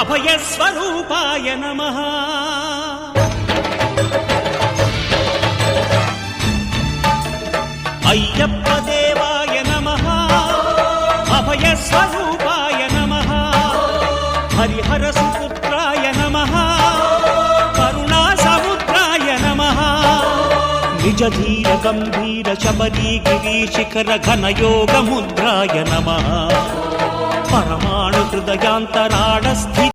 అభయస్వరూపాయ నమః అయ్యప్ప దేవాయ నమః అభయస్వరూపాయ నమః హరిహర సుపుత్రాయ నమః కరుణా సముద్రాయ నమః నిజ ధీర గంభీర శబరీ గిరీశిఖర ఘనయోగ ముద్రాయ నమః పరమాణు హృదయాంతరాళ స్థిత